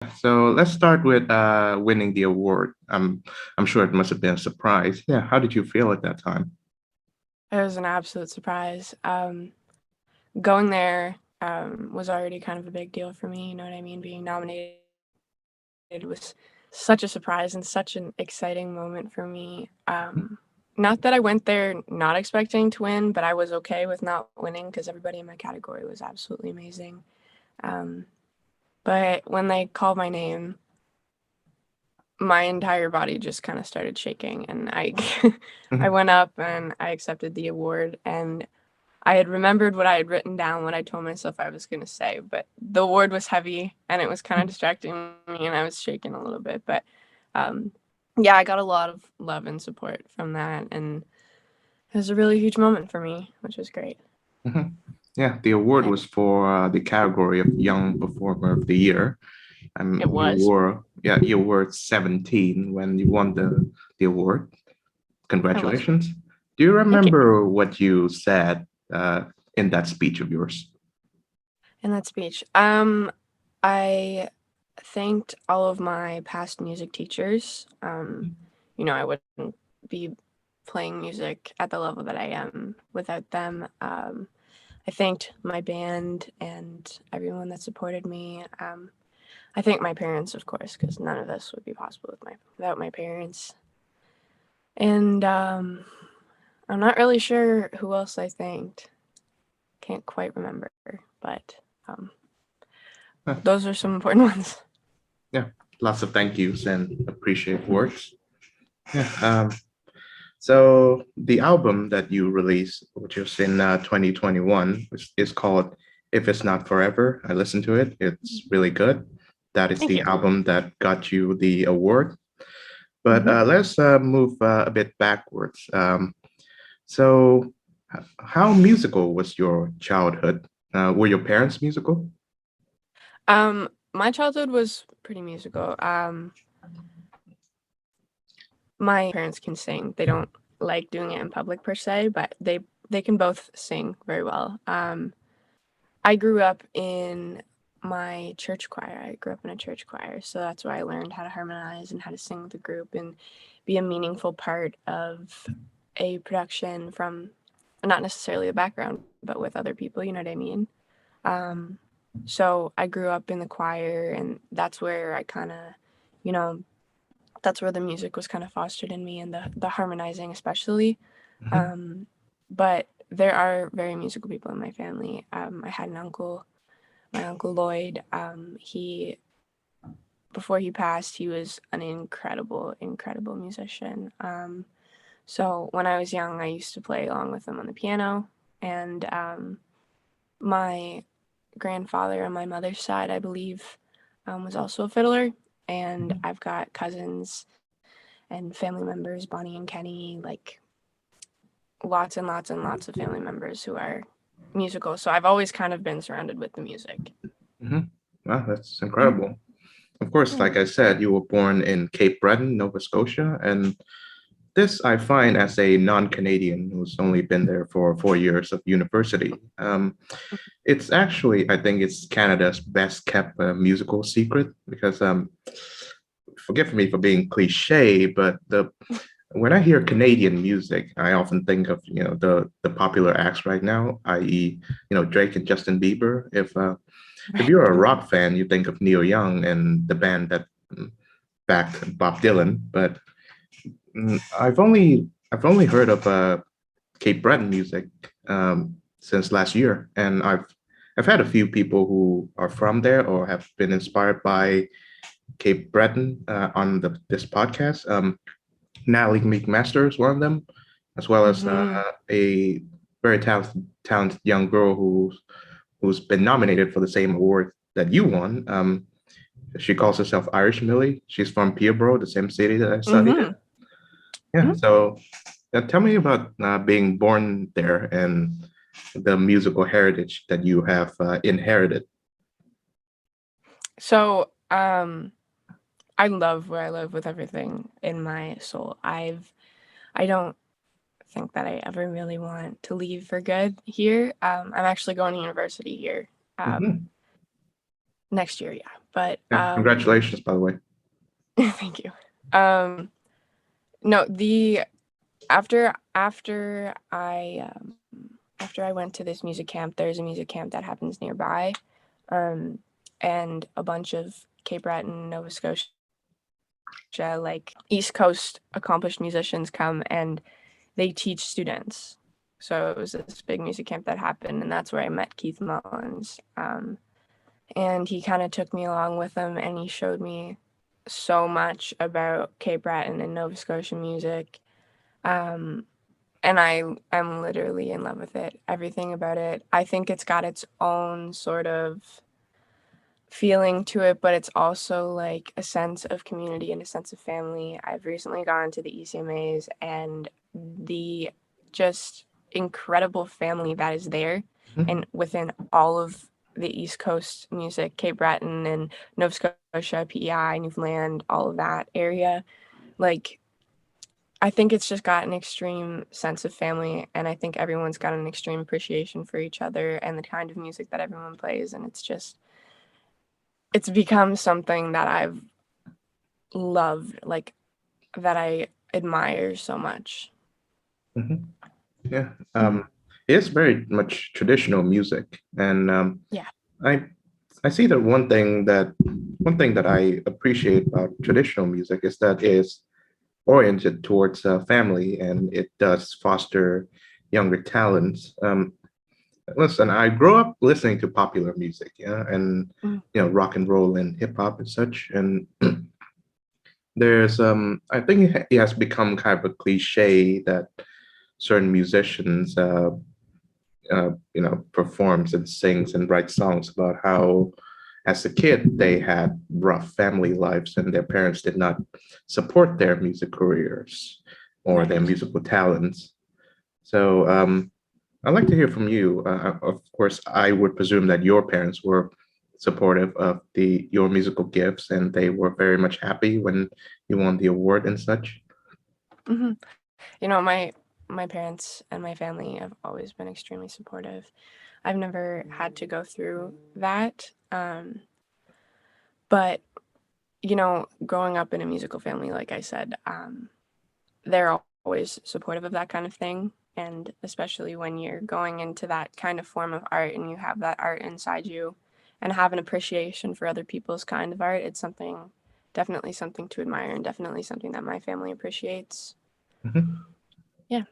So let's start with winning the award. I'm sure it must have been a surprise. Yeah, how did you feel at that time? It was an absolute surprise. Going there was already kind of a big deal for me. You know what I mean? Being nominated was such a surprise and such an exciting moment for me. Not that I went there not expecting to win, but I was okay with not winning because everybody in my category was absolutely amazing. Um, but when they called my name, my entire body just kind of started shaking, and I I Mhm. went up and I accepted the award, and I had remembered what I had written down, what I told myself I was going to say, but the award was heavy and it was kind of distracting me and I was shaking a little bit. But um, yeah, I got a lot of love and support from that. And it was a really huge moment for me, which was great. Mhm. Yeah, the award Yeah, was for the category of Young Performer of the Year. it You was. were you were 17 when you won the award. I was. Congratulations. Do you Thank you. remember what you said in that speech of yours? In that speech, I thanked all of my past music teachers. I wouldn't be playing music at the level that I am without them. I thanked my band and everyone that supported me. I thank my parents, of course, because none of this would be possible without my parents. And I'm not really sure who else I thanked. Can't quite remember, but um, Huh, those are some important ones. yeah, lots of thank yous and appreciative words. Yeah. So the album that you released, which was in 2021, is called "If It's Not Forever." I listened to it; it's really good. That is Thank the you. album that got you the award. But Hmm. let's move a bit backwards. So, how musical was your childhood? Were your parents musical? My childhood was pretty musical. My parents can sing. They don't like doing it in public per se, but they can both sing very well. I grew up in my church choir. I grew up in a church choir, so that's where I learned how to harmonize and how to sing with a group and be a meaningful part of a production from not necessarily a background, but with other people. You know what I mean? Um, so I grew up in the choir, and that's where I kind of, you know, that's where the music was kind of fostered in me and the harmonizing especially. Mhm. Um, but there are very musical people in my family. I had an uncle, my uncle Lloyd. He before he passed, he was an incredible musician. So when I was young, I used to play along with him on the piano, and my grandfather on my mother's side, I believe, was also a fiddler. And Mhm. I've got cousins and family members, Bonnie and Kenny, like lots and lots and lots of family members who are musical. So I've always kind of been surrounded with the music. Mhm. Wow, that's Mm, incredible. Of course, yeah. like I said, you were born in Cape Breton, Nova Scotia, and this I find as a non-Canadian who's only been there for 4 years of university. It's actually, I think it's Canada's best kept musical secret because forgive me for being cliche, but the when I hear Canadian music, I often think of the popular acts right now, i.e., Drake and Justin Bieber. If Right. you're a rock fan, you think of Neil Young and the band that backed Bob Dylan. But I've only heard of Cape Breton music since last year, and I've had a few people who are from there or have been inspired by Cape Breton on this podcast. Natalie McMaster is one of them, as well as Hmm. a very talented young girl who's been nominated for the same award that you won. She calls herself Irish Millie. She's from Peterborough, the same city that I studied in. Hmm. Yeah, so tell me about being born there and the musical heritage that you have inherited. So I love where I live with everything in my soul. I don't think that I ever really want to leave for good here. I'm actually going to university here Mhm. next year. Yeah. But Yeah, congratulations, by the way. thank you. No, the after I went to this music camp, there's a music camp that happens nearby, and a bunch of Cape Breton, Nova Scotia, like East Coast accomplished musicians come and they teach students. So it was this big music camp that happened, and that's where I met Keith Mullins. And he kind of took me along with him, and he showed me so much about Cape Breton and Nova Scotia music. And I'm literally in love with it. Everything about it. I think it's got its own sort of feeling to it, but it's also like a sense of community and a sense of family. I've recently gone to the ECMAs and the just incredible family that is there Mhm. and within all of the East Coast music, Cape Breton and Nova Scotia, PEI, Newfoundland, all of that area. Like, I think it's just got an extreme sense of family, and I think everyone's got an extreme appreciation for each other and the kind of music that everyone plays, and it's become something that I've loved, like that I admire so much. Mhm. Yeah. Mhm. It's very much traditional music, and Yeah. I I see that one thing that I appreciate about traditional music is that it's oriented towards family, and it does foster younger talents. Listen, I grew up listening to popular music, yeah, and Mhm. rock and roll and hip hop and such. And there's I think it has become kind of a cliche that certain musicians performs and sings and writes songs about how as a kid they had rough family lives and their parents did not support their music careers or their Right. musical talents. So I'd like to hear from you. Of course, I would presume that your parents were supportive of the your musical gifts and they were very much happy when you won the award and such. Hmm. My parents and my family have always been extremely supportive. I've never had to go through that, but growing up in a musical family, like I said, they're always supportive of that kind of thing. And especially when you're going into that kind of form of art and you have that art inside you and have an appreciation for other people's kind of art, it's definitely something to admire and definitely something that my family appreciates. Mhm. Yeah.